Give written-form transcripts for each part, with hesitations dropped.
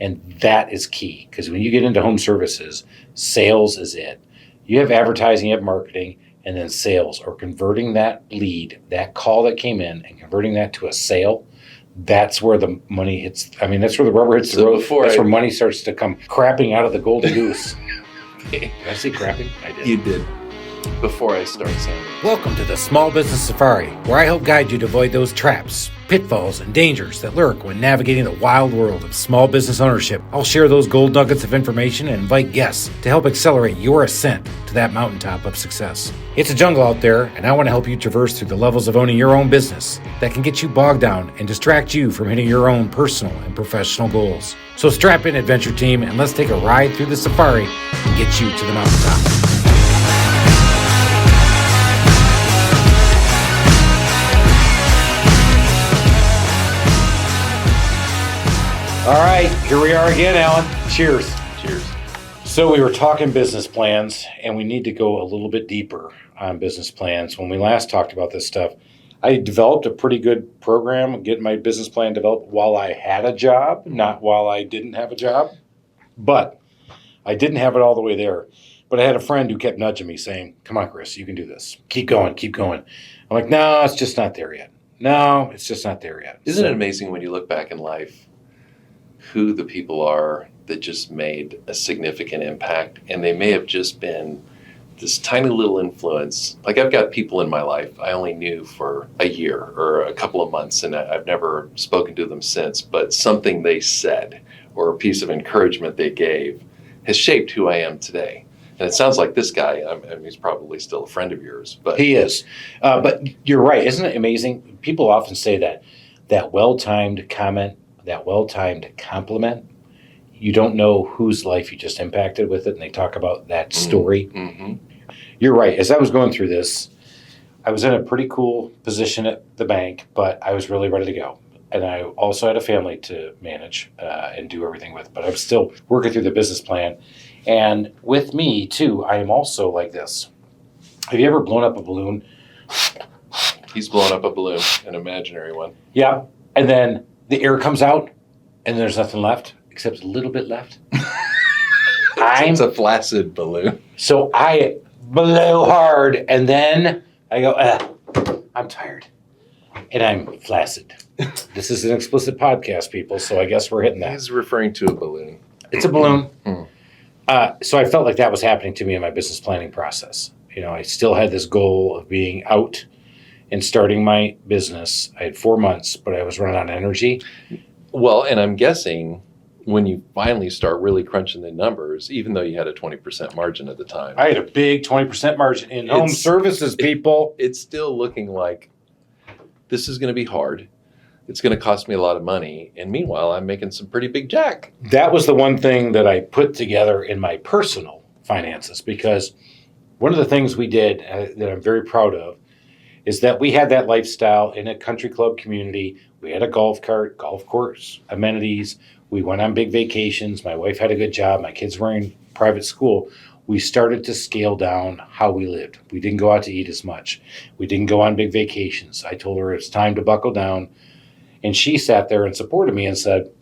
And that is key, because when you get into home services, sales is it. You have advertising, you have marketing, and then sales, or converting that lead, that call that came in, and converting that to a sale. That's where the money hits. I mean, that's where the rubber hits the road. That's where money starts to come crapping out of the golden goose. Did I say crapping? I did. You did. Before I start saying it. Welcome to the Small Business Safari, where I help guide you to avoid those traps, pitfalls, and dangers that lurk when navigating the wild world of small business ownership. I'll share those gold nuggets of information and invite guests to help accelerate your ascent to that mountaintop of success. It's a jungle out there, and I want to help you traverse through the levels of owning your own business that can get you bogged down and distract you from hitting your own personal and professional goals. So strap in, adventure team, and let's take a ride through the safari and get you to the mountaintop. All right, here we are again, Alan. Cheers. Cheers. So we were talking business plans, and we need to go a little bit deeper on business plans. When we last talked about this stuff, I developed a pretty good program, getting my business plan developed while I had a job, not while I didn't have a job. But I didn't have it all the way there. But I had a friend who kept nudging me saying, come on, Chris, you can do this. Keep going, keep going. I'm like, no, it's just not there yet. No, it's just not there yet. Isn't it amazing when you look back in life who the people are that just made a significant impact, and they may have just been this tiny little influence. Like, I've got people in my life I only knew for a year or a couple of months, and I've never spoken to them since, but something they said or a piece of encouragement they gave has shaped who I am today. And it sounds like this guy, I mean, he's probably still a friend of yours. But he is. But you're right. Isn't it amazing? People often say that well-timed comment, that well-timed compliment, you don't know whose life you just impacted with it, and they talk about that story. Mm-hmm. You're right. As I was going through this, I was in a pretty cool position at the bank, but I was really ready to go. And I also had a family to manage and do everything with, but I'm still working through the business plan. And with me, too, I am also like this. Have you ever blown up a balloon? He's blown up a balloon, an imaginary one. Yeah. And then the air comes out, and there's nothing left, except a little bit left. It's a flaccid balloon. So I blow hard, and then I go, I'm tired, and I'm flaccid. This is an explicit podcast, people, so I guess we're hitting that. He's referring to a balloon. It's a balloon. So I felt like that was happening to me in my business planning process. You know, I still had this goal of being out and starting my business. I had 4 months, but I was running out of energy. Well, and I'm guessing when you finally start really crunching the numbers, even though you had a 20% margin at the time. I had a big 20% margin in home services, people. It's still looking like this is going to be hard. It's going to cost me a lot of money. And meanwhile, I'm making some pretty big jack. That was the one thing that I put together in my personal finances, because one of the things we did that I'm very proud of is that we had that lifestyle in a country club community. We had a golf cart, golf course, amenities. We went on big vacations. My wife had a good job. My kids were in private school. We started to scale down how we lived. We didn't go out to eat as much. We didn't go on big vacations. I told her it's time to buckle down. And she sat there and supported me and said,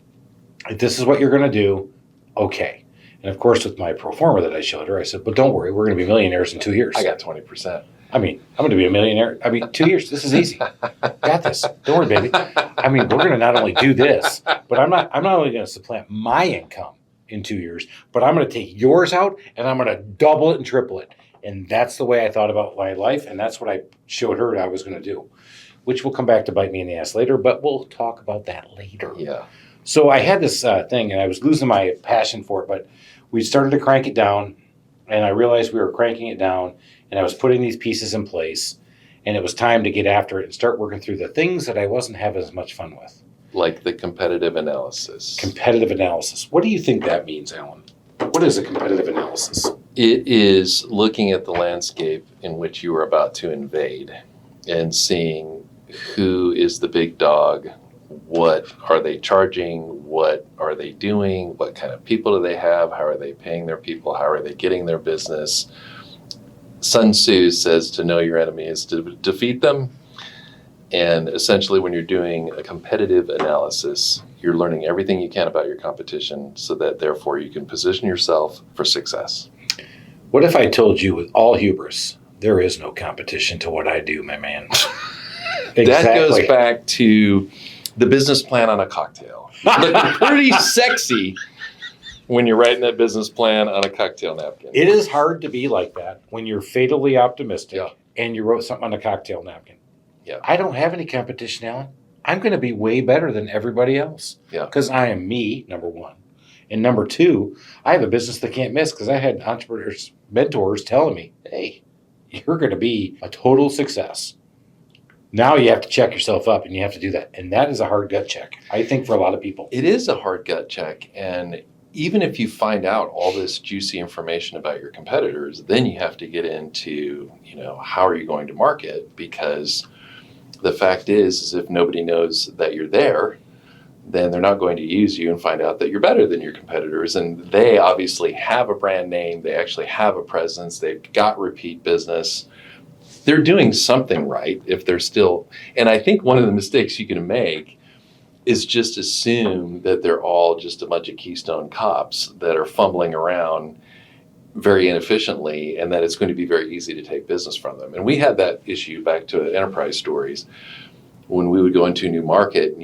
if this is what you're going to do, okay. And of course, with my pro forma that I showed her, I said, but don't worry, we're going to be millionaires in 2 years. I got 20%. I mean, I'm going to be a millionaire. 2 years. This is easy. Got this. Don't worry, baby. I mean, we're going to not only do this, but I'm not only going to supplant my income in 2 years, but I'm going to take yours out and I'm going to double it and triple it. And that's the way I thought about my life. And that's what I showed her I was going to do, which will come back to bite me in the ass later, but we'll talk about that later. Yeah. So I had this thing, and I was losing my passion for it, but we started to crank it down, and I realized we were cranking it down, and I was putting these pieces in place, and it was time to get after it and start working through the things that I wasn't having as much fun with. Like the competitive analysis. Competitive analysis. What do you think that means, Alan? What is a competitive analysis? It is looking at the landscape in which you are about to invade and seeing who is the big dog, what are they charging, what are they doing, what kind of people do they have, how are they paying their people, how are they getting their business. Sun Tzu says to know your enemy is to defeat them. And essentially, when you're doing a competitive analysis, you're learning everything you can about your competition so that therefore you can position yourself for success. What if I told you with all hubris, there is no competition to what I do, my man? That goes back to the business plan on a cocktail. Looking pretty sexy when you're writing that business plan on a cocktail napkin. It is hard to be like that when you're fatally optimistic Yeah. and you wrote something on a cocktail napkin. Yeah. I don't have any competition, Alan. I'm going to be way better than everybody else. Yeah. Because I am me, number one. And number two, I have a business that can't miss because I had entrepreneurs, mentors telling me, hey, you're going to be a total success. Now you have to check yourself up and you have to do that. And that is a hard gut check, I think, for a lot of people. It is a hard gut check. And even if you find out all this juicy information about your competitors, then you have to get into, how are you going to market? Because the fact is if nobody knows that you're there, then they're not going to use you and find out that you're better than your competitors. And they obviously have a brand name. They actually have a presence. They've got repeat business. They're doing something right if they're still. And I think one of the mistakes you can make is just assume that they're all just a bunch of Keystone cops that are fumbling around very inefficiently and that it's going to be very easy to take business from them. And we had that issue back to enterprise stories when we would go into a new market and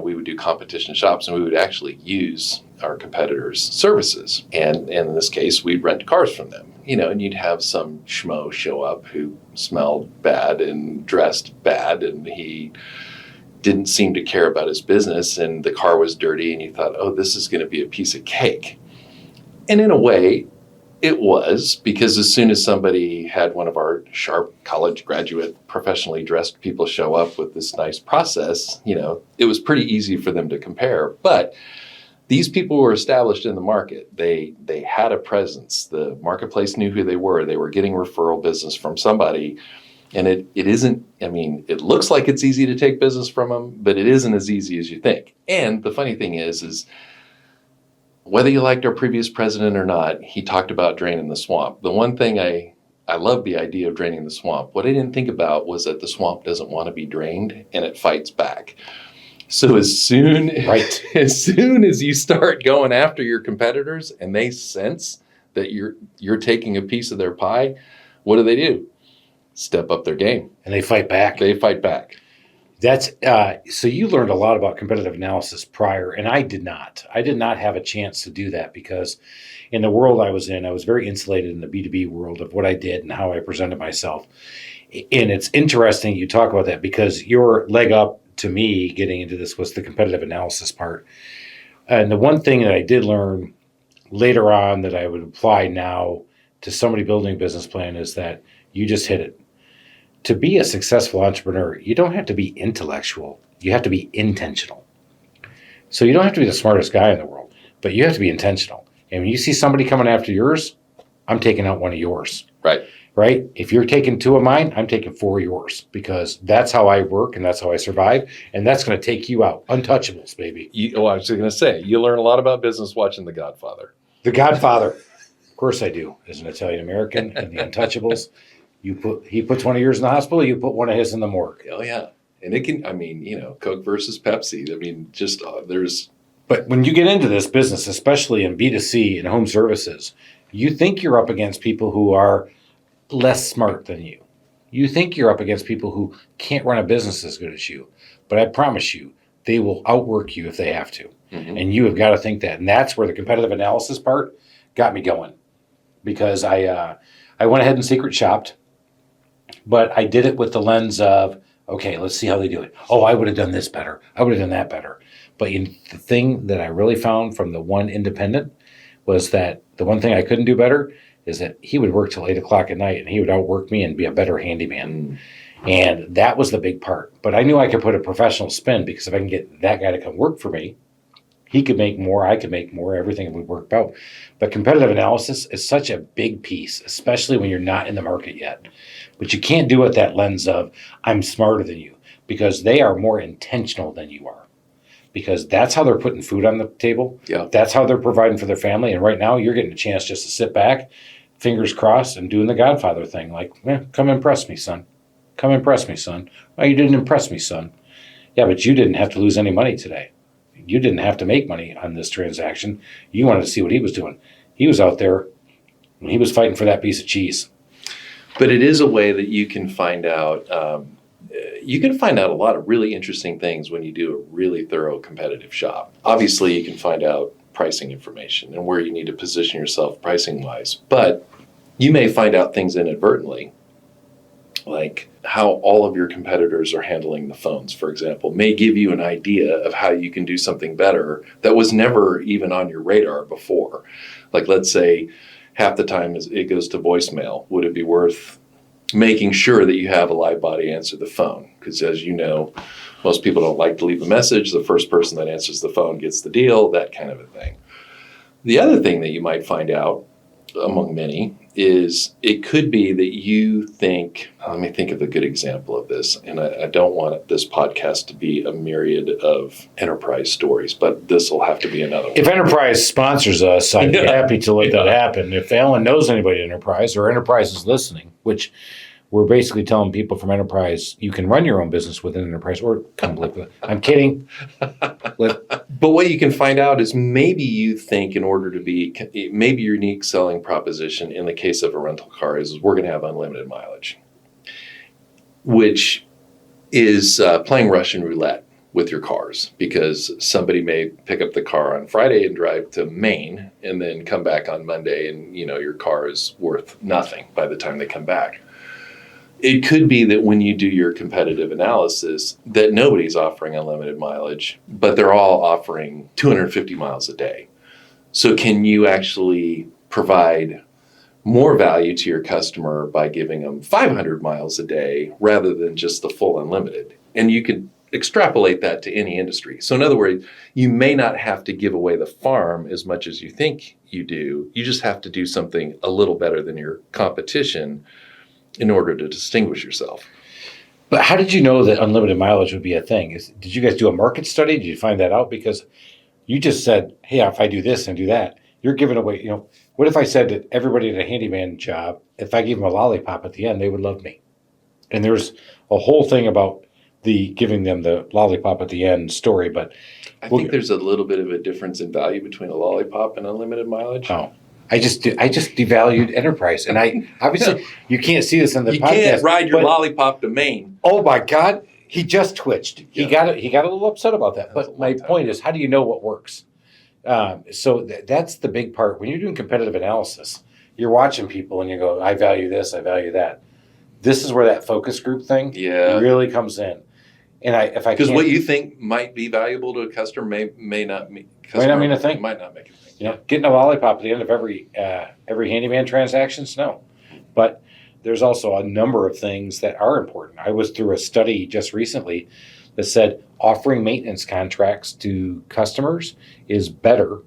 we would do competition shops and we would actually use our competitors' services. And in this case, we'd rent cars from them, and you'd have some schmo show up who smelled bad and dressed bad and he didn't seem to care about his business and the car was dirty and you thought, oh, this is going to be a piece of cake. And in a way, it was, because as soon as somebody had one of our sharp college graduate, professionally dressed people show up with this nice process, it was pretty easy for them to compare. But these people were established in the market. They had a presence. The marketplace knew who they were. They were getting referral business from somebody. And it isn't, it looks like it's easy to take business from them, but it isn't as easy as you think. And the funny thing is whether you liked our previous president or not, he talked about draining the swamp. The one thing I love the idea of draining the swamp. What I didn't think about was that the swamp doesn't want to be drained and it fights back. So as soon as you start going after your competitors and they sense that you're taking a piece of their pie, what do? Step up their game. And they fight back. That's so you learned a lot about competitive analysis prior, and I did not. I did not have a chance to do that because in the world I was in, I was very insulated in the B2B world of what I did and how I presented myself. And it's interesting you talk about that because your leg up to me getting into this was the competitive analysis part. And the one thing that I did learn later on that I would apply now to somebody building a business plan is that you just hit it. To be a successful entrepreneur, you don't have to be intellectual. You have to be intentional. So you don't have to be the smartest guy in the world, but you have to be intentional. And when you see somebody coming after yours, I'm taking out one of yours. Right? If you're taking two of mine, I'm taking four of yours because that's how I work and that's how I survive. And that's going to take you out. Untouchables, baby. I was going to say, you learn a lot about business watching The Godfather. The Godfather. Of course I do. As an Italian American and the Untouchables. He puts one of yours in the hospital, you put one of his in the morgue. Oh, yeah. And it can, Coke versus Pepsi. There's. But when you get into this business, especially in B2C and home services, you think you're up against people who are less smart than you. You think you're up against people who can't run a business as good as you. But I promise you, they will outwork you if they have to. Mm-hmm. And you have got to think that. And that's where the competitive analysis part got me going. Because I went ahead and secret shopped. But I did it with the lens of, okay, let's see how they do it. Oh, I would have done this better. I would have done that better. But the thing that I really found from the one independent was that the one thing I couldn't do better is that he would work till 8 o'clock at night and he would outwork me and be a better handyman. And that was the big part. But I knew I could put a professional spin because if I can get that guy to come work for me, he could make more, I could make more, everything would work out. But competitive analysis is such a big piece, especially when you're not in the market yet. But you can't do it that lens of, I'm smarter than you, because they are more intentional than you are. Because that's how they're putting food on the table. Yeah. That's how they're providing for their family. And right now, you're getting a chance just to sit back, fingers crossed, and doing the Godfather thing. Like, come impress me, son. Come impress me, son. Oh, you didn't impress me, son. Yeah, but you didn't have to lose any money today. You didn't have to make money on this transaction. You wanted to see what he was doing. He was out there and he was fighting for that piece of cheese. But it is a way that you can find out. You can find out a lot of really interesting things when you do a really thorough competitive shop. Obviously, you can find out pricing information and where you need to position yourself pricing wise. But you may find out things inadvertently, like how all of your competitors are handling the phones, for example, may give you an idea of how you can do something better that was never even on your radar before. Like, let's say half the time it goes to voicemail. Would it be worth making sure that you have a live body answer the phone? Because as you know, most people don't like to leave a message. The first person that answers the phone gets the deal, that kind of a thing. The other thing that you might find out, among many, is it could be that you think, let me think of a good example of this, and I don't want this podcast to be a myriad of enterprise stories, but this will have to be another one. If Enterprise sponsors us, I'd be happy to let that happen. If Alan knows anybody at Enterprise or Enterprise is listening, which we're basically telling people from Enterprise, you can run your own business within Enterprise or come live with it. I'm kidding. But what you can find out is maybe you think in order to be, maybe your unique selling proposition in the case of a rental car is we're going to have unlimited mileage, which is playing Russian roulette with your cars, because somebody may pick up the car on Friday and drive to Maine and then come back on Monday and, you know, your car is worth nothing by the time they come back. It could be that when you do your competitive analysis that nobody's offering unlimited mileage, but they're all offering 250 miles a day. So can you actually provide more value to your customer by giving them 500 miles a day rather than just the full unlimited? And you could extrapolate that to any industry. So in other words, you may not have to give away the farm as much as you think you do. You just have to do something a little better than your competition in order to distinguish yourself. But how did you know that unlimited mileage would be a thing? Did you guys do a market study? Did you find that out? Because you just said, hey, if I do this and do that, you're giving away, you know, what if I said that everybody at a handyman job, if I gave them a lollipop at the end, they would love me? And there's a whole thing about the giving them the lollipop at the end story, but I think there's a little bit of a difference in value between a lollipop and unlimited mileage. Oh. I just devalued Enterprise, and I obviously you can't see this in the podcast. You can't ride your lollipop to Maine. Oh my God, he just twitched. He got a little upset about that. But my point is, how do you know what works? So that's the big part. When you're doing competitive analysis, you're watching people and you go, I value this, I value that. This is where that focus group thing really comes in. And because what you think might be valuable to a customer may not mean a thing. Might not make a thing. You know, getting a lollipop at the end of every handyman transactions, no. But there's also a number of things that are important. I was through a study just recently that said offering maintenance contracts to customers is better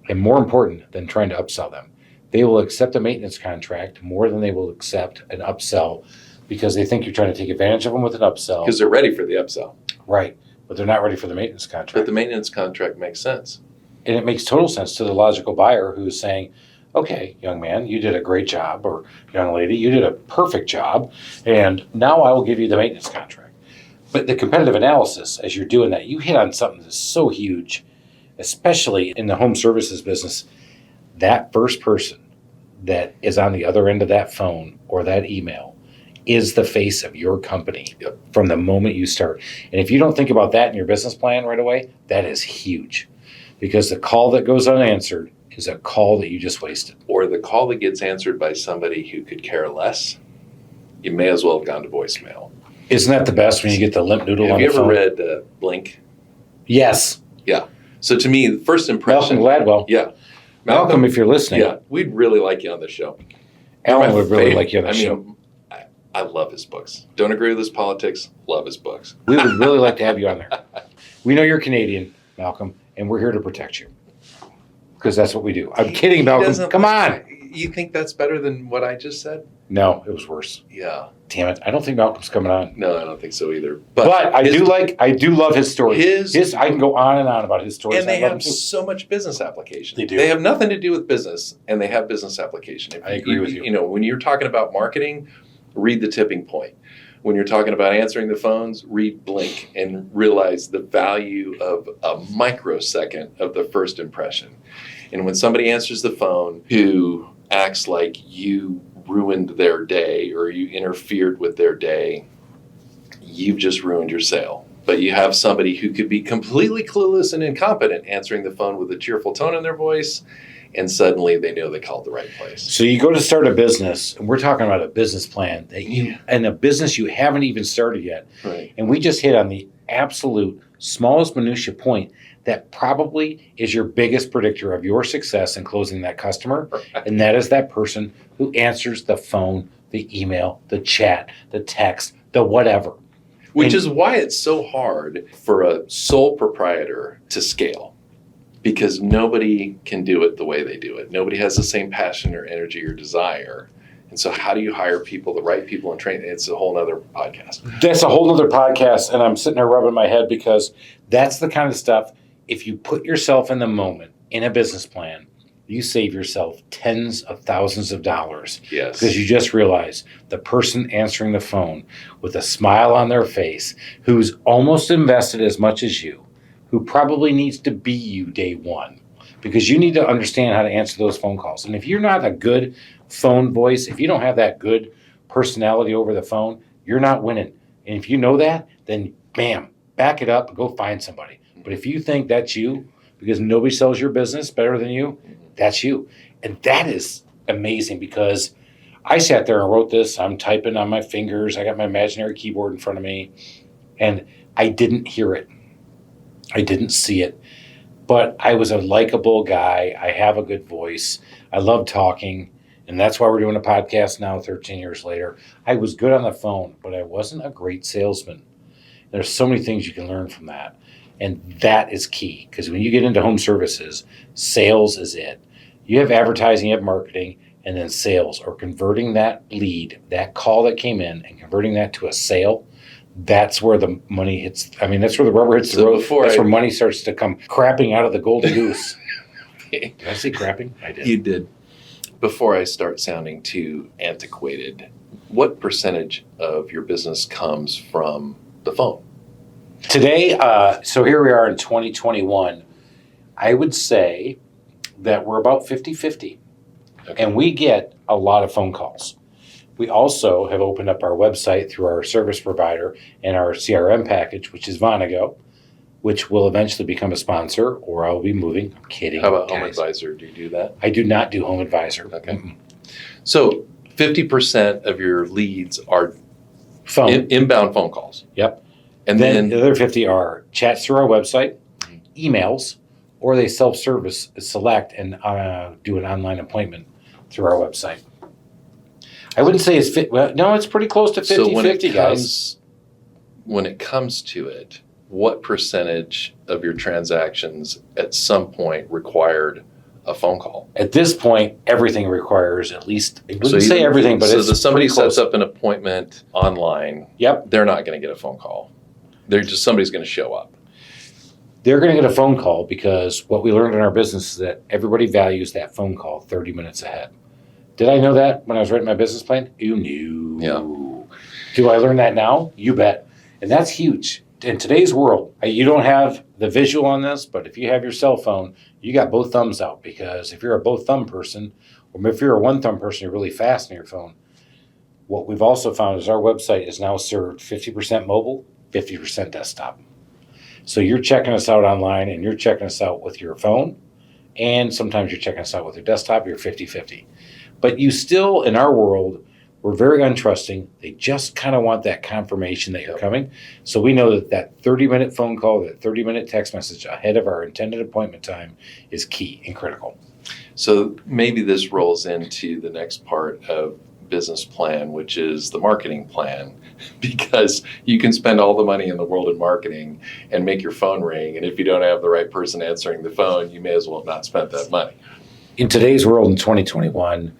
and more important than trying to upsell them. They will accept a maintenance contract more than they will accept an upsell because they think you're trying to take advantage of them with an upsell. Because they're ready for the upsell. Right, but they're not ready for the maintenance contract. But the maintenance contract makes sense. And it makes total sense to the logical buyer who's saying, okay, young man, you did a great job, or young lady, you did a perfect job, and now I will give you the maintenance contract. But the competitive analysis, as you're doing that, you hit on something that's so huge, especially in the home services business. That first person that is on the other end of that phone or that email is the face of your company from the moment you start. And if you don't think about that in your business plan right away, that is huge. Because the call that goes unanswered is a call that you just wasted. Or the call that gets answered by somebody who could care less, you may as well have gone to voicemail. Isn't that the best when you get the limp noodle on the phone? Have you ever read Blink? Yes. Yeah. So to me, the first impression... Malcolm Gladwell. Yeah. Malcolm, if you're listening. Yeah, we'd really like you on the show. Alan would really like you on the show. I love his books. Don't agree with his politics, love his books. We would really like to have you on there. We know you're Canadian, Malcolm, and we're here to protect you. Because that's what we do. I'm kidding, Malcolm. Come on. You think that's better than what I just said? No, it was worse. Yeah. Damn it. I don't think Malcolm's coming on. No, I don't think so either. But I do love his stories. I can go on and on about his stories. And they have so much business application. They do. They have nothing to do with business, and they have business application. I agree with you. You know, when you're talking about marketing, read The Tipping Point. when you're talking about answering the phones, read blink and realize the value of a microsecond of the first impression. And when somebody answers the phone who acts like you ruined their day or you interfered with their day, you've just ruined your sale. But you have somebody who could be completely clueless and incompetent answering the phone with a cheerful tone in their voice, and suddenly they know they called the right place. So you go to start a business, and we're talking about a business plan that and a business you haven't even started yet. Right. And we just hit on the absolute smallest minutia point that probably is your biggest predictor of your success in closing that customer. Right. And that is that person who answers the phone, the email, the chat, the text, the whatever. Which is why it's so hard for a sole proprietor to scale, because nobody can do it the way they do it. Nobody has the same passion or energy or desire. And so how do you hire people, the right people, and train? It's a whole nother podcast. That's a whole other podcast, and I'm sitting there rubbing my head because that's the kind of stuff, if you put yourself in the moment in a business plan, you save yourself tens of thousands of dollars. Yes. Because you just realize the person answering the phone with a smile on their face, who's almost invested as much as you, who probably needs to be you day one, because you need to understand how to answer those phone calls. And if you're not a good phone voice, if you don't have that good personality over the phone, you're not winning. And if you know that, then bam, back it up and go find somebody. But if you think that's you, because nobody sells your business better than you, that's you. And that is amazing, because I sat there and wrote this. I'm typing on my fingers. I got my imaginary keyboard in front of me, and I didn't hear it. I didn't see it. But I was a likable guy. I have a good voice. I love talking. And that's why we're doing a podcast now, 13 years later. I was good on the phone, but I wasn't a great salesman. There's so many things you can learn from that. And that is key, because when you get into home services, sales is it. You have advertising, you have marketing, and then sales, or converting that lead, that call that came in, and converting that to a sale. That's where the money hits. I mean, that's where the rubber hits the road. That's where money starts to come crapping out of the golden goose. Did I say crapping? I did. You did. Before I start sounding too antiquated, what percentage of your business comes from the phone? Today, so here we are in 2021, I would say that we're about 50-50. Okay. And we get a lot of phone calls. We also have opened up our website through our service provider and our CRM package, which is Vonago, which will eventually become a sponsor, or I will be moving. I'm kidding. How about Home Advisor? Do you do that? I do not do Home Advisor. Okay. Mm-mm. So 50% of your leads are phone inbound phone calls. Yep. And then the other 50 are chats through our website, emails, or they self-service select and do an online appointment through our website. I wouldn't say it's no, it's pretty close to 50-50, guys. When it comes to it, what percentage of your transactions at some point required a phone call? At this point, everything requires at least, I wouldn't say everything, but it's somebody sets up an appointment online. Yep. They're not going to get a phone call. Somebody's going to show up. They're going to get a phone call, because what we learned in our business is that everybody values that phone call 30 minutes ahead. Did I know that when I was writing my business plan? You knew. Yeah. Do I learn that now? You bet. And that's huge. In today's world, you don't have the visual on this, but if you have your cell phone, you got both thumbs out, because if you're a both thumb person, or if you're a one thumb person, you're really fast on your phone. What we've also found is our website is now served 50% mobile, 50% desktop. So you're checking us out online, and you're checking us out with your phone, and sometimes you're checking us out with your desktop. You're 50-50. But you still, in our world, we're very untrusting. They just kind of want that confirmation that you're coming. So we know that 30-minute phone call, that 30-minute text message ahead of our intended appointment time is key and critical. So maybe this rolls into the next part of business plan, which is the marketing plan, because you can spend all the money in the world in marketing and make your phone ring. And if you don't have the right person answering the phone, you may as well have not spent that money. In today's world, in 2021,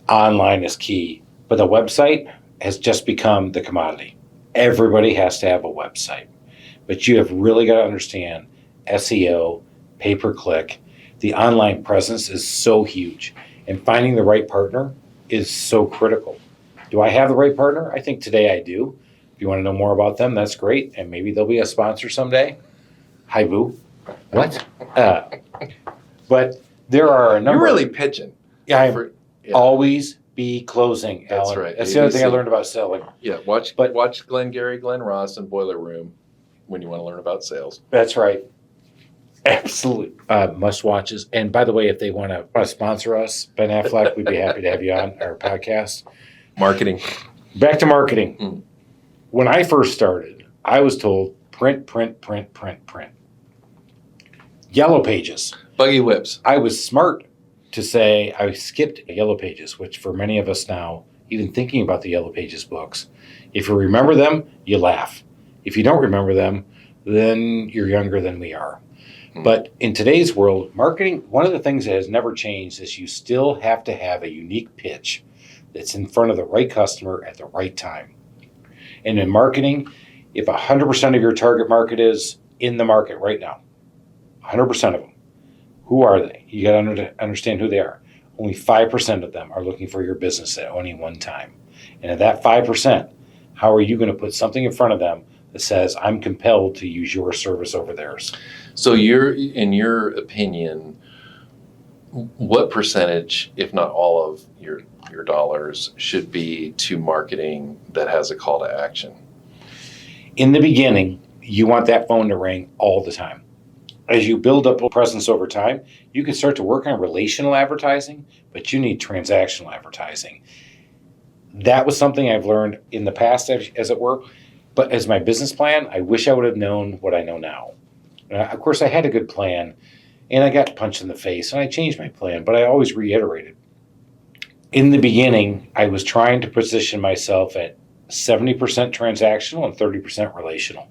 online is key. But the website has just become the commodity. Everybody has to have a website. But you have really got to understand SEO, pay-per-click. The online presence is so huge. And finding the right partner is so critical. Do I have the right partner? I think today I do. If you want to know more about them, that's great. And maybe they'll be a sponsor someday. Hi, boo. What? But there are a number. You're really pitching. Yeah, For- yeah. always be closing, That's Alan. right. That's the other thing I ABC. learned about selling. Yeah, watch Glenn Ross and Boiler Room when you want to learn about sales. That's right. Absolutely. Must watches. And by the way, if they want to sponsor us, Ben Affleck, we'd be happy to have you on our podcast. Marketing. Back to marketing. Mm. When I first started, I was told print, print, print, print, print. Yellow pages. Buggy whips. I was smart to say I skipped Yellow Pages, which for many of us now, even thinking about the Yellow Pages books, if you remember them, you laugh. If you don't remember them, then you're younger than we are. But in today's world, marketing, one of the things that has never changed is you still have to have a unique pitch that's in front of the right customer at the right time. And in marketing, if 100% of your target market is in the market right now, 100% of them, who are they? You got to understand who they are. Only 5% of them are looking for your business at any one time. And of that 5%, how are you going to put something in front of them that says, I'm compelled to use your service over theirs? So in your opinion, what percentage, if not all of your dollars, should be to marketing that has a call to action? In the beginning, you want that phone to ring all the time. As you build up a presence over time, you can start to work on relational advertising, but you need transactional advertising. That was something I've learned in the past, as it were. But as my business plan, I wish I would have known what I know now. Of course, I had a good plan, and I got punched in the face, and I changed my plan, but I always reiterated. In the beginning, I was trying to position myself at 70% transactional and 30% relational.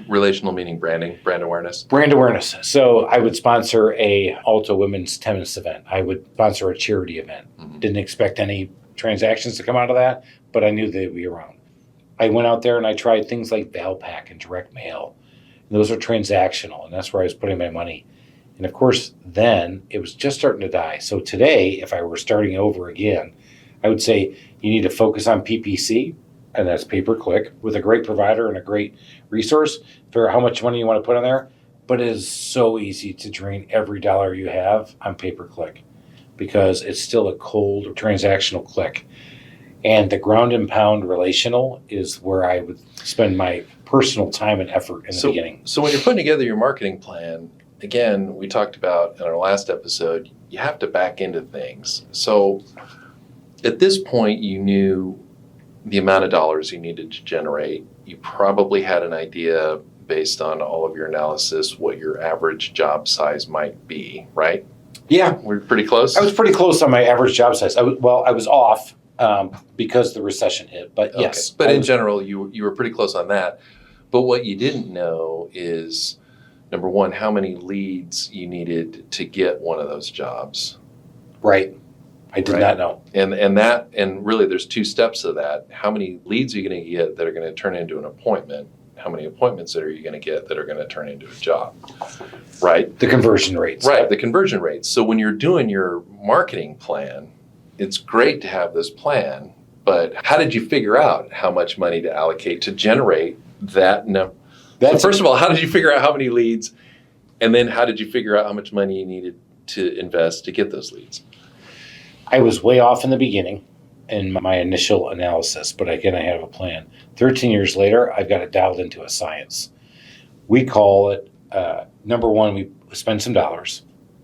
Relational meaning branding, brand awareness. Brand awareness. So I would sponsor a Alta women's tennis event. I would sponsor a charity event. Mm-hmm. Didn't expect any transactions to come out of that, but I knew they'd be around. I went out there and I tried things like Valpak and direct mail. And those are transactional, and that's where I was putting my money. And of course, then it was just starting to die. So today, if I were starting over again, I would say you need to focus on PPC, and that's pay-per-click, with a great provider and a great resource for how much money you want to put on there. But it is so easy to drain every dollar you have on pay-per-click because it's still a cold transactional click. And the ground and pound relational is where I would spend my personal time and effort in the beginning. So when you're putting together your marketing plan, again, we talked about in our last episode, you have to back into things. So at this point, you knew the amount of dollars you needed to generate. You probably had an idea based on all of your analysis what your average job size might be, right? Yeah. We're pretty close? I was pretty close on my average job size. I was off because the recession hit, but Okay. yes. But in general, you were pretty close on that. But what you didn't know is, number one, how many leads you needed to get one of those jobs. Right. I did not know. And really there's two steps to that. How many leads are you going to get that are going to turn into an appointment? How many appointments are you going to get that are going to turn into a job? Right? The conversion rates. Right, the conversion rates. So when you're doing your marketing plan, it's great to have this plan, but how did you figure out how much money to allocate to generate that number? So first of all, how did you figure out how many leads? And then how did you figure out how much money you needed to invest to get those leads? I was way off in the beginning in my initial analysis, but again, I have a plan. 13 years later, I've got it dialed into a science. We call it, number one, we spend some dollars.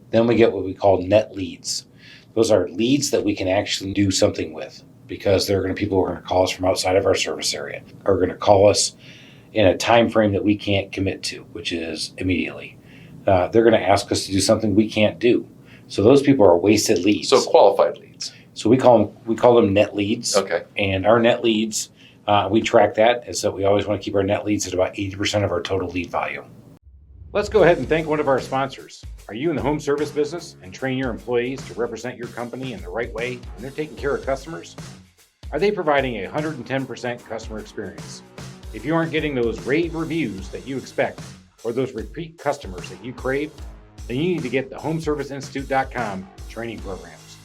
Then we get what we call net leads. Those are leads that we can actually do something with because they're going to people who are going to call us from outside of our service area, are going to call us in a time frame that we can't commit to, which is immediately. They're going to ask us to do something we can't do. So those people are wasted leads. So qualified leads. So we call them net leads. Okay. And our net leads, we track that, is that we always want to keep our net leads at about 80% of our total lead value. Let's go ahead and thank one of our sponsors. Are you in the home service business and train your employees to represent your company in the right way when they're taking care of customers? Are they providing a 110% customer experience? If you aren't getting those rave reviews that you expect or those repeat customers that you crave, then you need to get the homeserviceinstitute.com training programs.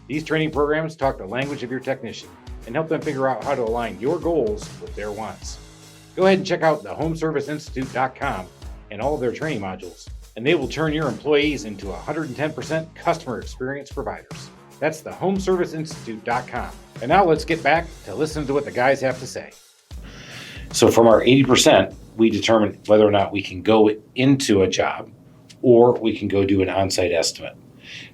These training programs talk the language of your technician and help them figure out how to align your goals with their wants. Go ahead and check out the homeserviceinstitute.com and all of their training modules, and they will turn your employees into 110% customer experience providers. That's the homeserviceinstitute.com. And now let's get back to listening to what the guys have to say. So from our 80%, we determine whether or not we can go into a job or we can go do an on-site estimate.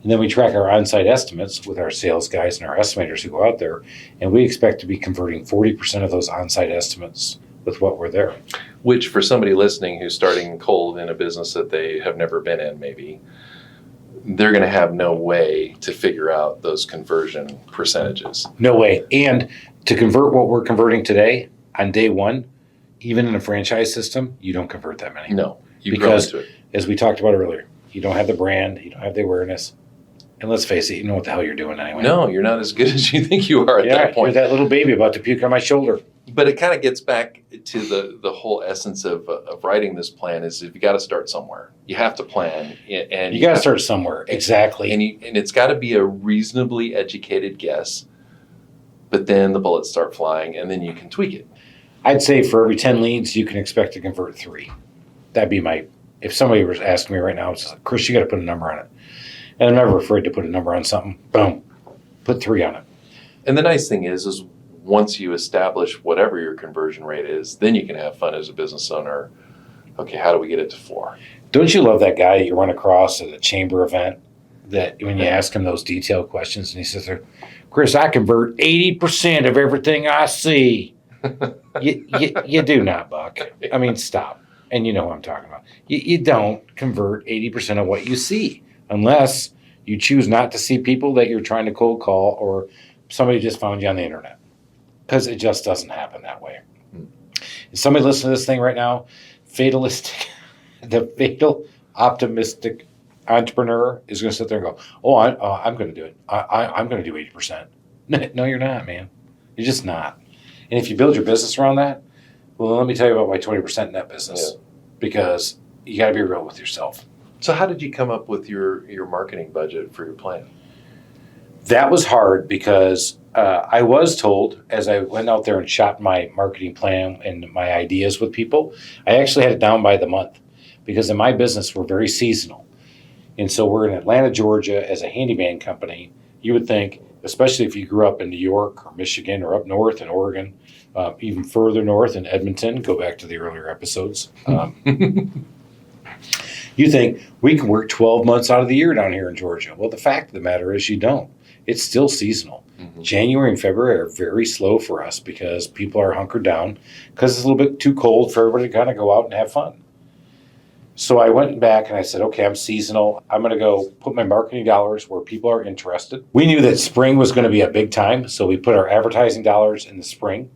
And then we track our on-site estimates with our sales guys and our estimators who go out there, and we expect to be converting 40% of those on-site estimates with what we're there. Which, for somebody listening who's starting cold in a business that they have never been in, maybe, they're going to have no way to figure out those conversion percentages. No way. And to convert what we're converting today on day one, even in a franchise system, you don't convert that many. No, you grow into it. As we talked about earlier, you don't have the brand, you don't have the awareness. And let's face it, you know what the hell you're doing anyway. No, you're not as good as you think you are at that point. You're that little baby about to puke on my shoulder. But it kind of gets back to the whole essence of writing this plan is if you got to start somewhere. You have to plan. And you got to start somewhere. Exactly. And it's got to be a reasonably educated guess. But then the bullets start flying and then you can tweak it. I'd say for every 10 leads, you can expect to convert 3. That'd be if somebody was asking me right now, it's like, Chris, you got to put a number on it. And I'm never afraid to put a number on something. Boom. Put 3 on it. And the nice thing is once you establish whatever your conversion rate is, then you can have fun as a business owner. Okay, how do we get it to 4? Don't you love that guy you run across at a chamber event that when you ask him those detailed questions and he says, Chris, I convert 80% of everything I see. You do not, Buck. I mean, stop. And you know what I'm talking about. You don't convert 80% of what you see unless you choose not to see people that you're trying to cold call or somebody just found you on the internet. Because it just doesn't happen that way. Is somebody listening to this thing right now, the fatal optimistic entrepreneur is going to sit there and go, I'm going to do it. I'm going to do 80%. No, you're not, man. You're just not. And if you build your business around that, well, let me tell you about my 20% net business. Yeah. Because you got to be real with yourself. So how did you come up with your marketing budget for your plan? That was hard because I was told as I went out there and shopped my marketing plan and my ideas with people, I actually had it down by the month because in my business, we're very seasonal. And so we're in Atlanta, Georgia as a handyman company. You would think, especially if you grew up in New York or Michigan or up north in Oregon, even further north in Edmonton, go back to the earlier episodes. You think we can work 12 months out of the year down here in Georgia. Well, the fact of the matter is you don't. It's still seasonal. Mm-hmm. January and February are very slow for us because people are hunkered down because it's a little bit too cold for everybody to kind of go out and have fun. So I went back and I said, okay, I'm seasonal. I'm going to go put my marketing dollars where people are interested. We knew that spring was going to be a big time, so we put our advertising dollars in the spring.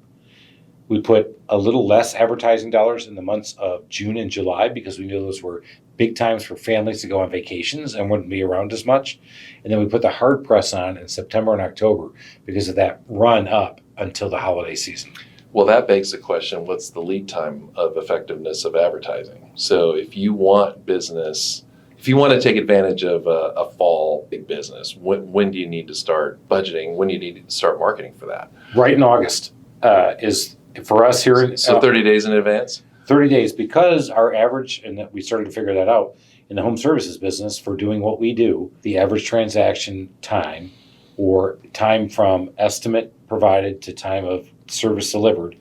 We put a little less advertising dollars in the months of June and July because we knew those were big times for families to go on vacations and wouldn't be around as much. And then we put the hard press on in September and October because of that run up until the holiday season. Well, that begs the question, what's the lead time of effectiveness of advertising? So if you want to take advantage of a fall big business, when do you need to start budgeting? When do you need to start marketing for that? Right in August is for us here. So 30 days in advance? 30 days because our average, and that we started to figure that out in the home services business for doing what we do, the average transaction time or time from estimate provided to time of service delivered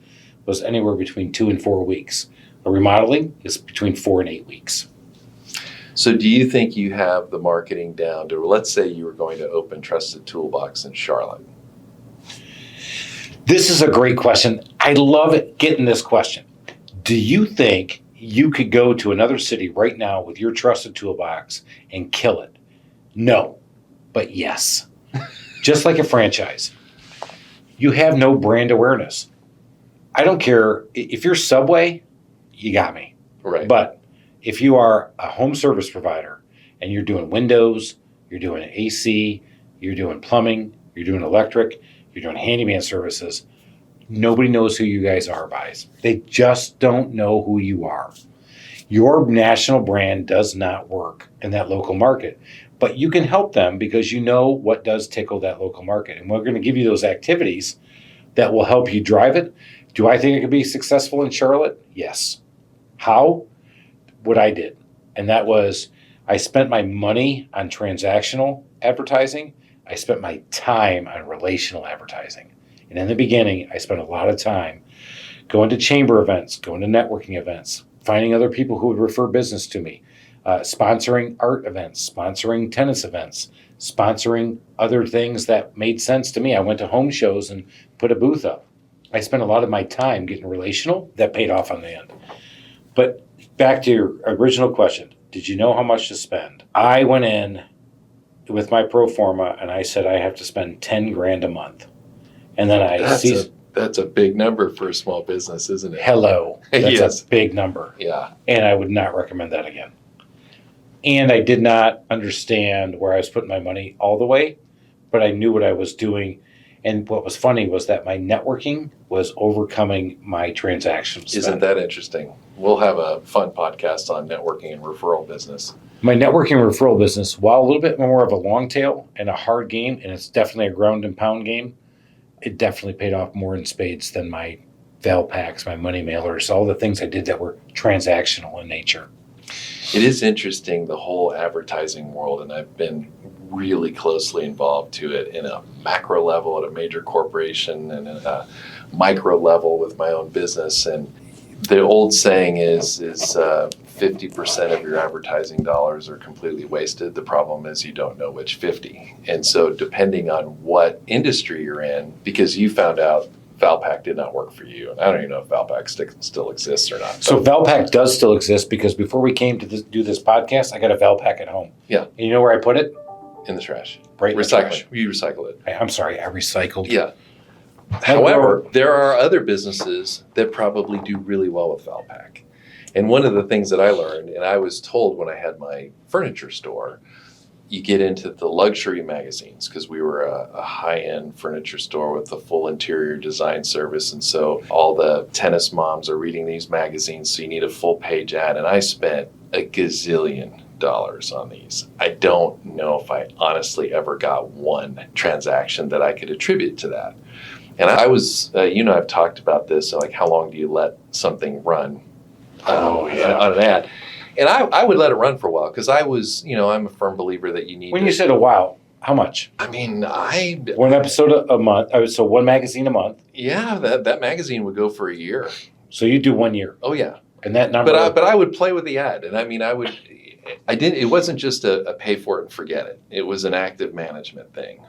was anywhere between 2 and 4 weeks. A remodeling is between 4 and 8 weeks. So do you think you have the marketing down to, let's say you were going to open Trusted Toolbox in Charlotte? This is a great question. I love getting this question. Do you think you could go to another city right now with your Trusted Toolbox and kill it? No, but yes. Just like a franchise. You have no brand awareness. I don't care. If you're Subway, you got me. Right. But if you are a home service provider and you're doing windows, you're doing AC, you're doing plumbing, you're doing electric, you're doing handyman services, nobody knows who you guys are, guys. They just don't know who you are. Your national brand does not work in that local market, but you can help them because you know what does tickle that local market. And we're going to give you those activities that will help you drive it. Do I think it could be successful in Charlotte? Yes. How? What I did. And that was I spent my money on transactional advertising. I spent my time on relational advertising. And in the beginning, I spent a lot of time going to chamber events, going to networking events, finding other people who would refer business to me, sponsoring art events, sponsoring tennis events, sponsoring other things that made sense to me. I went to home shows and put a booth up. I spent a lot of my time getting relational. That paid off on the end. But back to your original question, did you know how much to spend? I went in with my pro forma and I said I have to spend 10 grand a month. And then That's a big number for a small business, isn't it? Hello. That's Yes. a big number. Yeah. And I would not recommend that again. And I did not understand where I was putting my money all the way, but I knew what I was doing. And what was funny was that my networking was overcoming my transaction spend. Isn't that interesting? We'll have a fun podcast on networking and referral business. My networking and referral business, while a little bit more of a long tail and a hard game, and it's definitely a ground and pound game, it definitely paid off more in spades than my Val packs, my money mailers, all the things I did that were transactional in nature. It is interesting, the whole advertising world, and I've been really closely involved to it in a macro level at a major corporation and at a micro level with my own business. And the old saying is 50% of your advertising dollars are completely wasted. The problem is you don't know which 50. And so depending on what industry you're in, because you found out Valpak did not work for you. And I don't even know if Valpak still exists or not. So Valpak does still exist because before we came to do this podcast, I got a Valpak at home. Yeah. And you know where I put it? In the trash. Right in the Recycling. trash. You recycle it. I'm sorry, I recycled. Yeah. However, there are other businesses that probably do really well with Valpak. And one of the things that I learned, and I was told when I had my furniture store, you get into the luxury magazines because we were a high-end furniture store with a full interior design service. And so all the tennis moms are reading these magazines, so you need a full page ad. And I spent a gazillion dollars on these. I don't know if I honestly ever got one transaction that I could attribute to that. And I was, I've talked about this, so like how long do you let something run on an ad? And I would let it run for a while because I was, I'm a firm believer that you need When you said a while, how much? I mean, One episode a month, so one magazine a month. Yeah, that magazine would go for a year. So you do 1 year. Oh, yeah. And that number. But I would play with the ad. And I mean, it wasn't just a pay for it and forget it. It was an active management thing.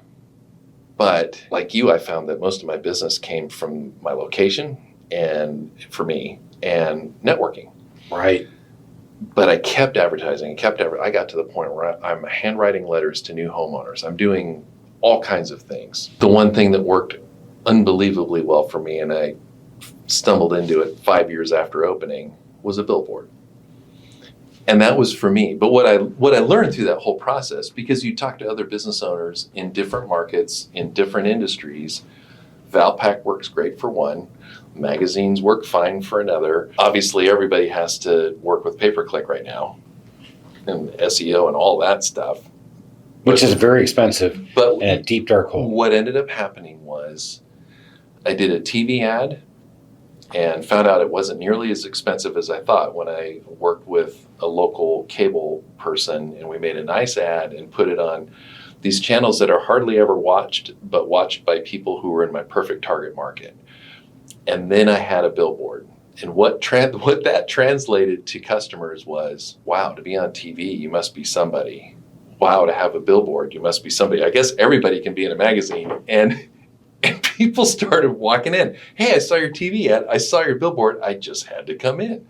But like you, I found that most of my business came from my location and for me and networking. Right. But I kept advertising, I got to the point where I'm handwriting letters to new homeowners. I'm doing all kinds of things. The one thing that worked unbelievably well for me, and I stumbled into it 5 years after opening, was a billboard. And that was for me. But what I learned through that whole process, because you talk to other business owners in different markets, in different industries, Valpak works great for one. Magazines work fine for another. Obviously, everybody has to work with pay-per-click right now and SEO and all that stuff. Which is very expensive and a deep, dark hole. What ended up happening was I did a TV ad and found out it wasn't nearly as expensive as I thought when I worked with a local cable person, and we made a nice ad and put it on these channels that are hardly ever watched, but watched by people who were in my perfect target market. And then I had a billboard. And what that translated to customers was, wow, to be on TV, you must be somebody. Wow, to have a billboard, you must be somebody. I guess everybody can be in a magazine. And people started walking in. Hey, I saw your TV ad. I saw your billboard. I just had to come in.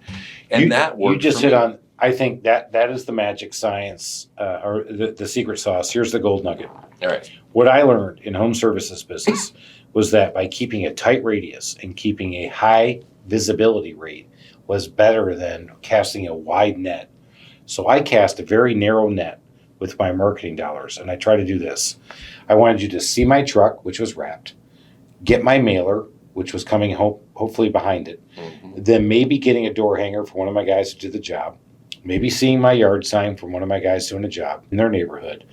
And that worked. You just for hit me. on, I think that is the magic science or the secret sauce. Here's the gold nugget. All right. What I learned in home services business was that by keeping a tight radius and keeping a high visibility rate was better than casting a wide net. So I cast a very narrow net with my marketing dollars, and I try to do this. I wanted you to see my truck, which was wrapped, get my mailer, which was coming hopefully behind it, then maybe getting a door hanger for one of my guys to do the job, maybe seeing my yard sign from one of my guys doing a job in their neighborhood,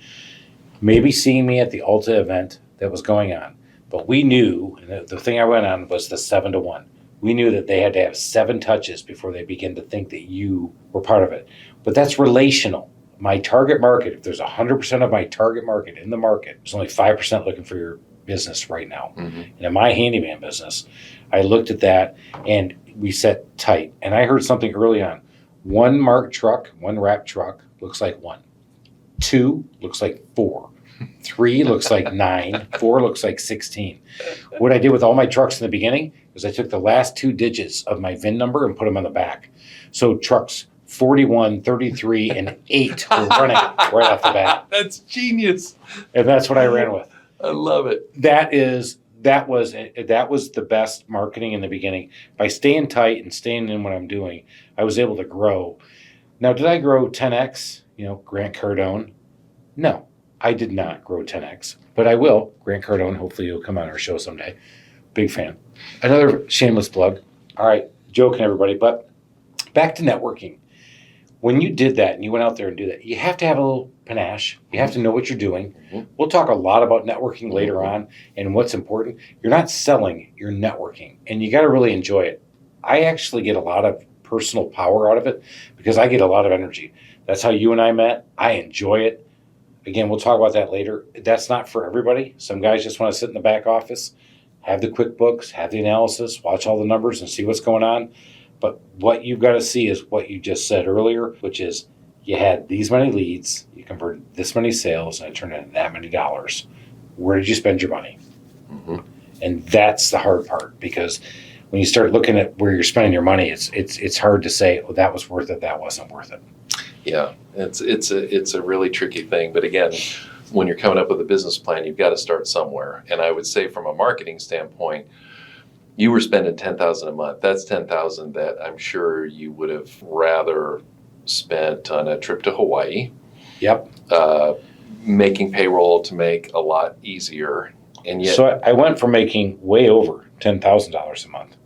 maybe seeing me at the Ulta event that was going on. But we knew, and the thing I went on was the 7-to-1. We knew that they had to have 7 touches before they begin to think that you were part of it. But that's relational. My target market, if there's 100% of my target market in the market, there's only 5% looking for your business right now. Mm-hmm. And in my handyman business, I looked at that and we set tight. And I heard something early on. 1 marked truck, 1 wrapped truck looks like 1. 2 looks like 4. 3 looks like 9. 4 looks like 16. What I did with all my trucks in the beginning was I took the last 2 digits of my VIN number and put them on the back. So trucks 41, 33, and 8 were running right off the bat. That's genius. And that's what I ran with. I love it. That was the best marketing in the beginning. By staying tight and staying in what I'm doing, I was able to grow. Now, did I grow 10x? Grant Cardone? No, I did not grow 10x, but I will. Grant Cardone, hopefully you'll come on our show someday. Big fan. Another shameless plug. All right, joking everybody, but back to networking. When you did that and you went out there and do that, you have to have a little panache. You have to know what you're doing. Mm-hmm. We'll talk a lot about networking later on and what's important. You're not selling, you're networking, and you got to really enjoy it. I actually get a lot of personal power out of it because I get a lot of energy. That's how you and I met. I enjoy it. Again, we'll talk about that later. That's not for everybody. Some guys just want to sit in the back office, have the QuickBooks, have the analysis, watch all the numbers and see what's going on. But what you've got to see is what you just said earlier, which is you had these many leads, you converted this many sales, and it turned into that many dollars. Where did you spend your money? Mm-hmm. And that's the hard part, because when you start looking at where you're spending your money, it's hard to say, oh, that was worth it, that wasn't worth it. Yeah, it's a really tricky thing. But again, when you're coming up with a business plan, you've got to start somewhere. And I would say from a marketing standpoint, you were spending $10,000 a month. That's $10,000 that I'm sure you would have rather spent on a trip to Hawaii. Yep. Making payroll to make a lot easier. And yet, so I went from making way over $10,000 a month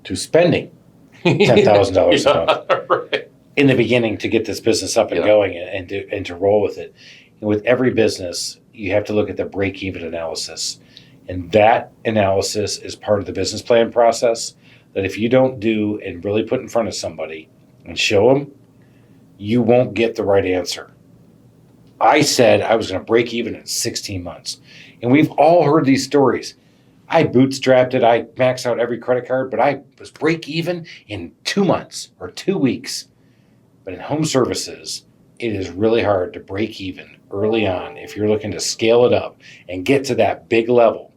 to spending $10,000 a month right. in the beginning to get this business up and Yeah. going and to roll with it. And with every business, you have to look at the break-even analysis. And that analysis is part of the business plan process that if you don't do and really put in front of somebody and show them, you won't get the right answer. I said I was going to break even in 16 months. And we've all heard these stories. I bootstrapped it. I maxed out every credit card, but I was break even in 2 months or 2 weeks. But in home services, it is really hard to break even early on if you're looking to scale it up and get to that big level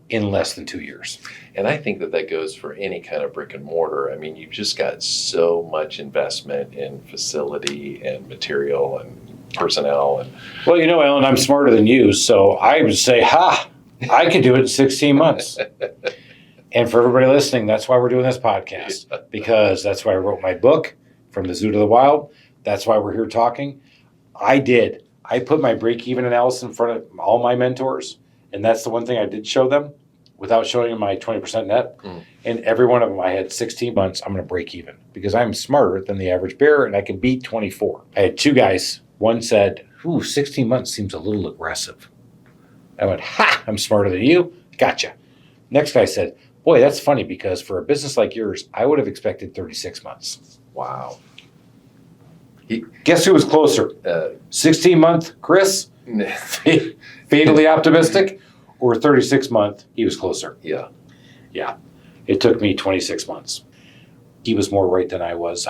in less than 2 years. And I think that goes for any kind of brick and mortar. I mean, you've just got so much investment in facility and material and personnel. And Well, Ellen, I'm smarter than you, so I would say, I could do it in 16 months. And for everybody listening, that's why we're doing this podcast, because that's why I wrote my book, From the Zoo to the Wild. That's why we're here talking. I put my break-even analysis in front of all my mentors, and that's the one thing I did show them without showing them my 20% net. And every one of them, I had 16 months, I'm going to break even because I'm smarter than the average bear and I can beat 24. I had 2 guys. One said, 16 months seems a little aggressive. I went, I'm smarter than you. Gotcha. Next guy said, boy, that's funny because for a business like yours, I would have expected 36 months. wow. Guess who was closer? 16-month Chris, fatally optimistic, or 36-month, he was closer. Yeah. Yeah. It took me 26 months. He was more right than I was.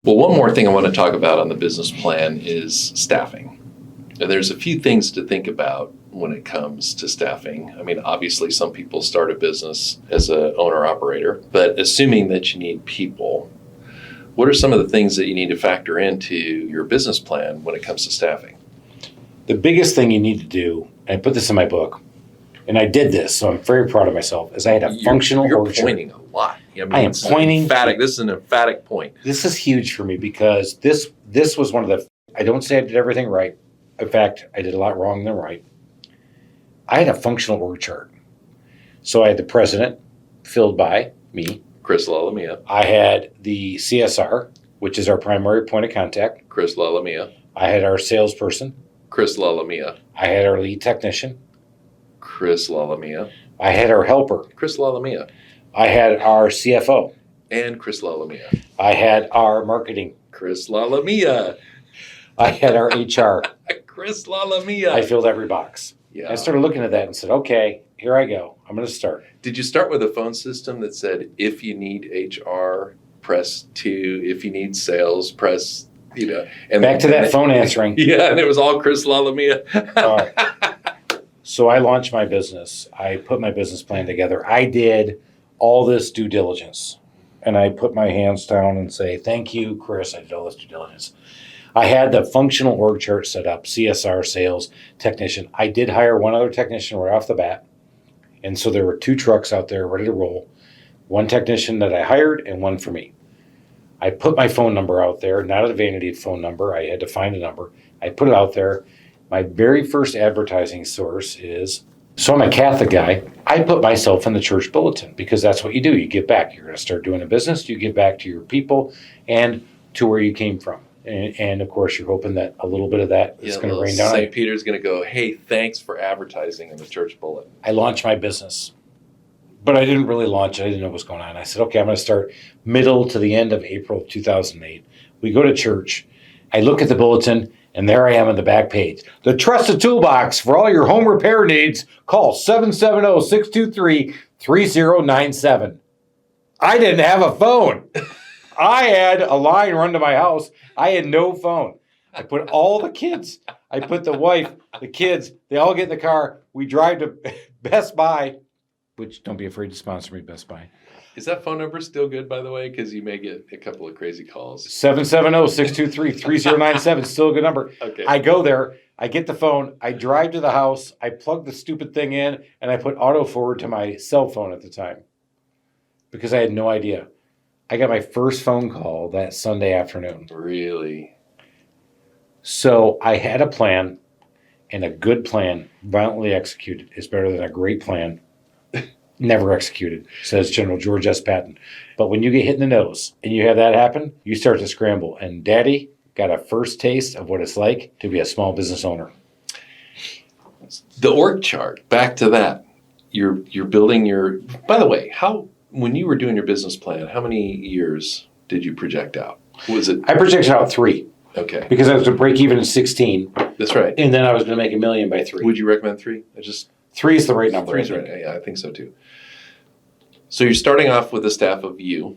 Well, one more thing I want to talk about on the business plan is staffing. And there's a few things to think about when it comes to staffing. I mean, obviously, some people start a business as an owner-operator, but assuming that you need people, what are some of the things that you need to factor into your business plan when it comes to staffing? The biggest thing you need to do, and I put this in my book, and I did this, so I'm very proud of myself, is I had a functional You're org chart. pointing a lot. I mean, I am pointing. Emphatic. This is an emphatic point. This is huge for me because this was one of the, I don't say I did everything right. In fact, I did a lot wrong than right. I had a functional org chart. So I had the president filled by me. Chris Lalamia. I had the CSR, which is our primary point of contact. Chris Lalamia. I had our salesperson. Chris Lalamia. I had our lead technician. Chris Lalamia. I had our helper. Chris Lalamia. I had our CFO. And Chris Lalamia. I had our marketing. Chris Lalamia. I had our HR. Chris Lalamia. I filled every box. Yeah. I started looking at that and said, okay, here I go. I'm going to start. Did you start with a phone system that said, if you need HR, press 2. If you need sales, press, And back to that phone answering. Yeah, and it was all Chris Lalamia. All right. So I launched my business. I put my business plan together. I did all this due diligence. And I put my hands down and say, thank you, Chris. I did all this due diligence. I had the functional org chart set up, CSR, sales, technician. I did hire one other technician right off the bat. And so there were 2 trucks out there ready to roll. One technician that I hired and one for me. I put my phone number out there, not a vanity phone number. I had to find a number. I put it out there. My very first advertising source is, so I'm a Catholic guy. I put myself in the church bulletin because that's what you do. You give back. You're going to start doing a business. You give back to your people and to where you came from. And of course, you're hoping that a little bit of that is going to rain down. St. Peter's going to go, hey, thanks for advertising in the church bulletin. I launched my business, but I didn't really launch it. I didn't know what was going on. I said, okay, I'm going to start middle to the end of April of 2008. We go to church. I look at the bulletin, and there I am on the back page. The trusted toolbox for all your home repair needs. Call 770-623-3097. I didn't have a phone. I had a line run to my house. I had no phone. I put all the kids, I put the wife, the kids, they all get in the car. We drive to Best Buy, which don't be afraid to sponsor me, Best Buy. Is that phone number still good, by the way? Because you may get a couple of crazy calls. 770-623-3097, still a good number. Okay. I go there, I get the phone, I drive to the house, I plug the stupid thing in, and I put auto forward to my cell phone at the time because I had no idea. I got my first phone call that Sunday afternoon. Really? So I had a plan, and a good plan, violently executed, is better than a great plan, never executed, says General George S. Patton. But when you get hit in the nose and you have that happen, you start to scramble. And Daddy got a first taste of what it's like to be a small business owner. The org chart, back to that. You're building your, by the way, when you were doing your business plan, how many years did you project out? Was it? I projected out 3. Okay. Because I was going to break even in 16. That's right. And then I was going to make $1 million by 3. Would you recommend 3? 3 is the right number. 3 is right. Yeah, I think so too. So you're starting off with a staff of you.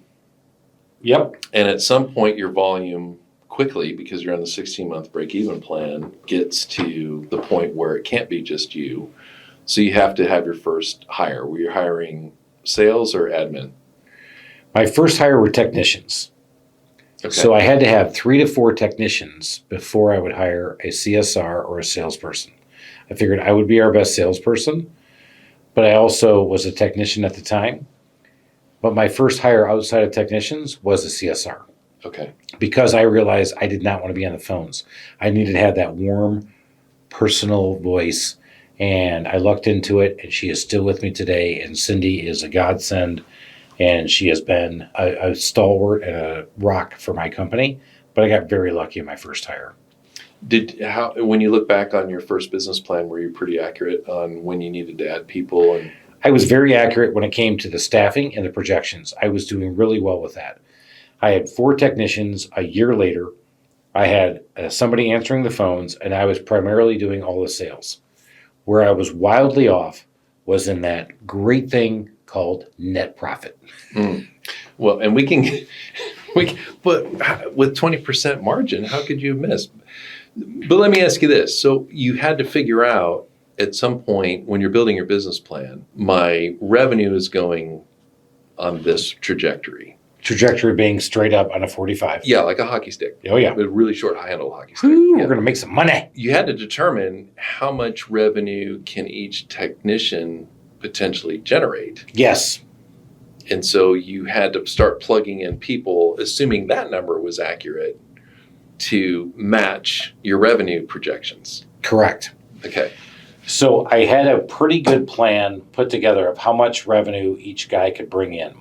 Yep. And at some point, your volume quickly, because you're on the 16-month break-even plan, gets to the point where it can't be just you. So you have to have your first hire. Were you hiring sales or admin? My first hire were technicians. Okay. So I had to have 3 to 4 technicians before I would hire a CSR or a salesperson. I figured I would be our best salesperson, but I also was a technician at the time. But my first hire outside of technicians was a CSR. Okay. Because I realized I did not want to be on the phones. I needed to have that warm, personal voice. And I lucked into it, and she is still with me today. And Cindy is a godsend, and she has been a stalwart and a rock for my company. But I got very lucky in my first hire. When you look back on your first business plan, were you pretty accurate on when you needed to add people? And I was very accurate when it came to the staffing and the projections. I was doing really well with that. I had 4 technicians. A year later, I had somebody answering the phones, and I was primarily doing all the sales. Where I was wildly off was in that great thing called net profit. Well, and but with 20% margin, how could you miss? But let me ask you this. So you had to figure out at some point when you're building your business plan, my revenue is going on this trajectory. Trajectory being straight up on a 45. Yeah, like a hockey stick. Oh, yeah. A really short handle hockey stick. Woo, yeah. We're going to make some money. You had to determine how much revenue can each technician potentially generate. Yes. And so you had to start plugging in people, assuming that number was accurate, to match your revenue projections. Correct. Okay. So I had a pretty good plan put together of how much revenue each guy could bring in.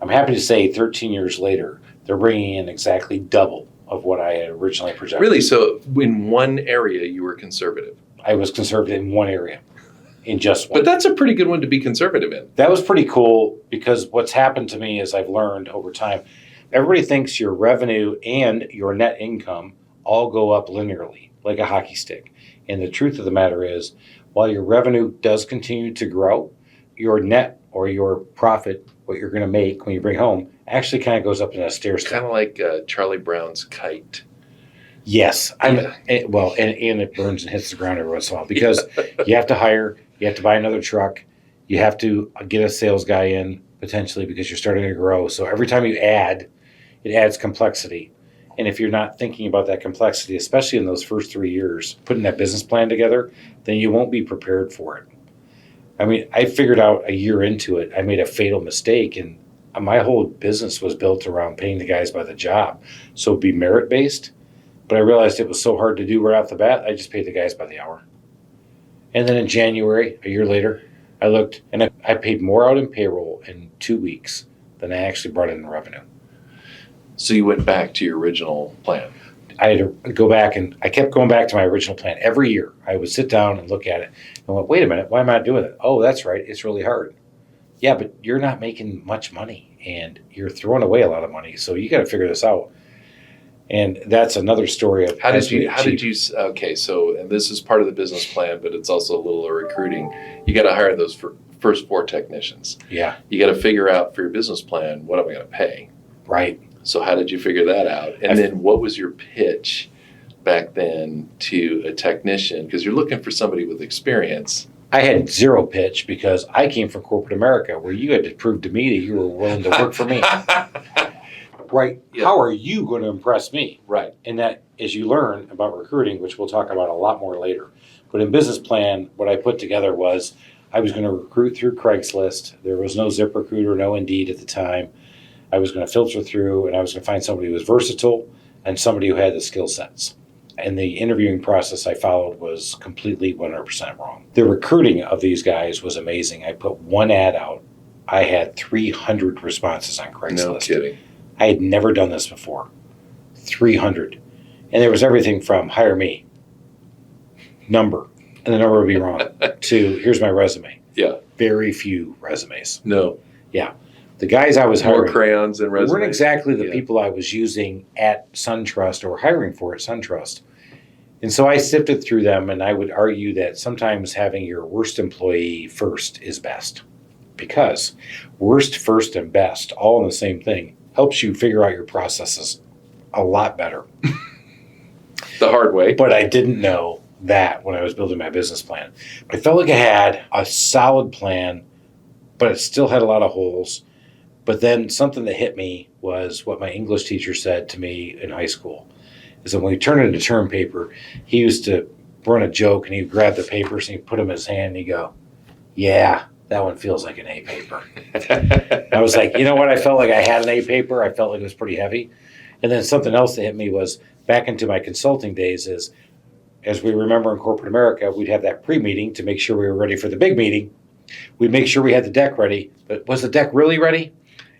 I'm happy to say 13 years later, they're bringing in exactly double of what I had originally projected. Really? So in one area, you were conservative? I was conservative in one area. in just one. But that's a pretty good one to be conservative in. That was pretty cool because what's happened to me is I've learned over time, everybody thinks your revenue and your net income all go up linearly, like a hockey stick. And the truth of the matter is, while your revenue does continue to grow, your net or your profit, what you're going to make when you bring home, actually kind of goes up in a stair step. Kind of like Charlie Brown's kite. Yes. And it burns and hits the ground every once in a while because you have to hire, you have to buy another truck, you have to get a sales guy in potentially because you're starting to grow. So every time you add, it adds complexity. And if you're not thinking about that complexity, especially in those first 3 years, putting that business plan together, then you won't be prepared for it. I mean, I figured out a year into it, I made a fatal mistake, and my whole business was built around paying the guys by the job. So it'd be merit-based, but I realized it was so hard to do right off the bat, I just paid the guys by the hour. And then in January, a year later, I looked, and I paid more out in payroll in 2 weeks than I actually brought in revenue. So you went back to your original plan. I had to go back, and I kept going back to my original plan every year. I would sit down and look at it and went, wait a minute, why am I not doing it? Oh, that's right, it's really hard. Yeah, but you're not making much money, and you're throwing away a lot of money, so you got to figure this out. And that's another story of how did you okay, so and this is part of the business plan, but it's also a little of recruiting. You got to hire those first 4 technicians. Yeah. You got to figure out for your business plan, what am I going to pay? Right. So how did you figure that out? And then what was your pitch back then to a technician? Because you're looking for somebody with experience. I had zero pitch because I came from corporate America where you had to prove to me that you were willing to work for me. Right. Yeah. How are you going to impress me? Right. And that, as you learn about recruiting, which we'll talk about a lot more later, but in business plan, what I put together was I was going to recruit through Craigslist. There was no ZipRecruiter, no Indeed at the time. I was going to filter through, and I was going to find somebody who was versatile and somebody who had the skill sets. And the interviewing process I followed was completely 100% wrong. The recruiting of these guys was amazing. I put one ad out. I had 300 responses on Craigslist. No kidding. I had never done this before. 300. And there was everything from hire me, number, and the number would be wrong, to here's my resume. Yeah. Very few resumes. No. Yeah. The guys I was hiring more crayons and resumes weren't exactly the people I was using at SunTrust or hiring for at SunTrust. And so I sifted through them, and I would argue that sometimes having your worst employee first is best. Because worst, first, and best, all in the same thing, helps you figure out your processes a lot better. The hard way. But I didn't know that when I was building my business plan. I felt like I had a solid plan, but it still had a lot of holes. But then something that hit me was what my English teacher said to me in high school, is that when we turn it into term paper, he used to run a joke, and he'd grab the papers and he'd put them in his hand and he'd go, yeah, that one feels like an A paper. I was like, you know what? I felt like I had an A paper. I felt like it was pretty heavy. And then something else that hit me was back into my consulting days is, as we remember in corporate America, we'd have that pre-meeting to make sure we were ready for the big meeting. We'd make sure we had the deck ready, but was the deck really ready?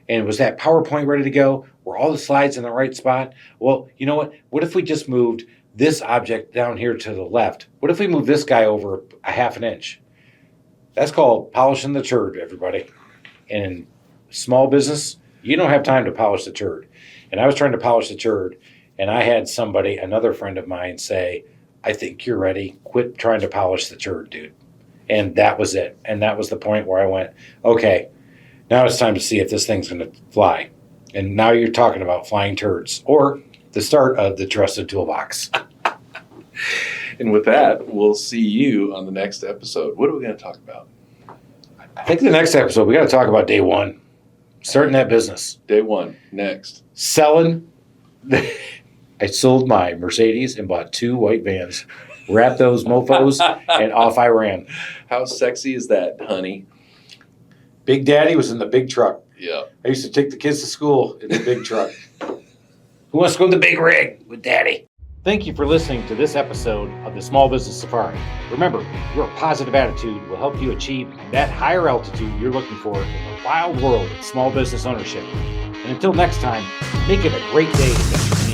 And was that PowerPoint ready to go? Were all the slides in the right spot? Well, you know what? What if we just moved this object down here to the left? What if we move this guy over a half an inch? That's called polishing the turd, everybody. And in small business, you don't have time to polish the turd. And I was trying to polish the turd, and I had somebody, another friend of mine, say, I think you're ready. Quit trying to polish the turd, dude. And that was it. And that was the point where I went, okay, now it's time to see if this thing's going to fly. And now you're talking about flying turds, or the start of the Trusted Toolbox. And with that, we'll see you on the next episode. What are we going to talk about? I think the next episode, we got to talk about day one. Starting that business. Day one. Next. Selling. I sold my Mercedes and bought 2 white vans. Wrapped those mofos, and off I ran. How sexy is that, honey? Big Daddy was in the big truck. Yeah. I used to take the kids to school in the big truck. Who wants to go to the big rig with Daddy? Thank you for listening to this episode of the Small Business Safari. Remember, your positive attitude will help you achieve that higher altitude you're looking for in the wild world of small business ownership. And until next time, make it a great day.